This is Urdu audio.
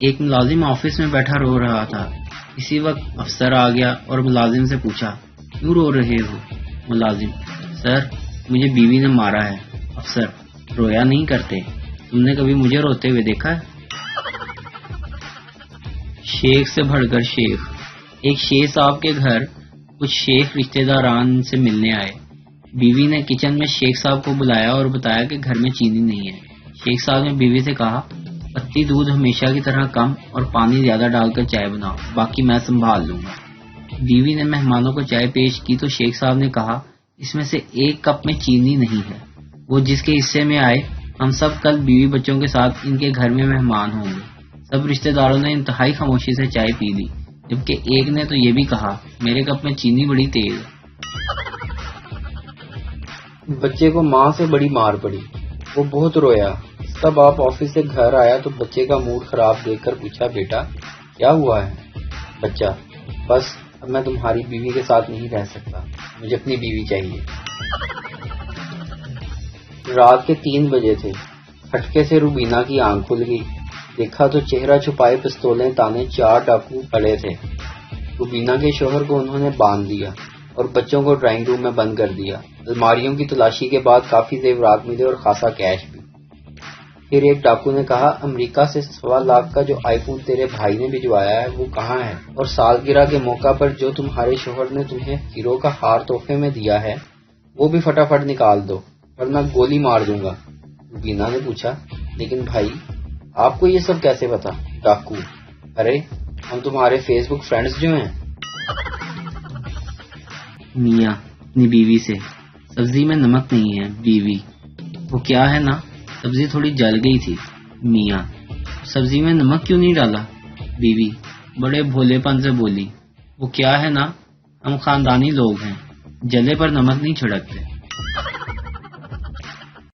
ایک ملازم آفس میں بیٹھا رو رہا تھا۔ اسی وقت افسر آ گیا اور ملازم سے پوچھا، کیوں رو رہے ہو؟ ملازم، سر مجھے بیوی نے مارا ہے۔ افسر، رویا نہیں کرتے، تم نے کبھی مجھے روتے ہوئے دیکھا ہے؟ شیخ سے بڑھ کر شیخ۔ ایک شیخ صاحب کے گھر کچھ شیخ رشتہ داران سے ملنے آئے۔ بیوی نے کچن میں شیخ صاحب کو بلایا اور بتایا کہ گھر میں چینی نہیں ہے۔ شیخ صاحب نے بیوی سے کہا، پتی دودھ ہمیشہ کی طرح کم اور پانی زیادہ ڈال کر چائے بناؤ، باقی میں سنبھال لوں گا۔ بیوی نے مہمانوں کو چائے پیش کی تو شیخ صاحب نے کہا، اس میں سے ایک کپ میں چینی نہیں ہے، وہ جس کے حصے میں آئے، ہم سب کل بیوی بچوں کے ساتھ ان کے گھر میں مہمان ہوں گے۔ سب رشتہ داروں نے انتہائی خاموشی سے چائے پی لی، جبکہ ایک نے تو یہ بھی کہا، میرے کپ میں چینی بڑی تیز ہے۔ بچے کو ماں سے بڑی مار پڑی، وہ بہت رویا۔ تب باپ آفس سے گھر آیا تو بچے کا موڈ خراب دیکھ کر پوچھا، بیٹا کیا ہوا ہے؟ بچہ، بس اب میں تمہاری بیوی کے ساتھ نہیں رہ سکتا، مجھے اپنی بیوی چاہیے۔ رات کے 3 بجے تھے، کھٹکے سے روبینہ کی آنکھ کھل گئی۔ دیکھا تو چہرہ چھپائے پستولیں تانے 4 ڈاکو کھڑے تھے۔ روبینہ کے شوہر کو انہوں نے باندھ دیا اور بچوں کو ڈرائنگ روم میں بند کر دیا۔ الماریوں کی تلاشی کے بعد کافی زیورات ملے اور خاصا کیش بھی۔ پھر ایک ڈاکو نے کہا، امریکہ سے 1.25 لاکھ کا جو آئی فون تیرے بھائی نے بھجوایا ہے وہ کہاں ہے؟ اور سالگرہ کے موقع پر جو تمہارے شوہر نے تمہیں ہیرو کا ہار تحفے میں دیا ہے وہ بھی فٹافٹ نکال دو ورنہ گولی مار دوں گا۔ روبینہ نے پوچھا، لیکن بھائی آپ کو یہ سب کیسے پتا؟ ڈاکو، ارے ہم تمہارے فیس بک فرینڈز جو ہیں۔ میاں اپنی بیوی سے، سبزی میں نمک نہیں ہے بیوی، وہ کیا ہے نا، سبزی تھوڑی جل گئی تھی۔ میاں، سبزی میں نمک کیوں نہیں ڈالا؟ بیوی بڑے بھولے پن سے بولی، وہ کیا ہے نا، ہم خاندانی لوگ ہیں، جلے پر نمک نہیں چھڑکتے۔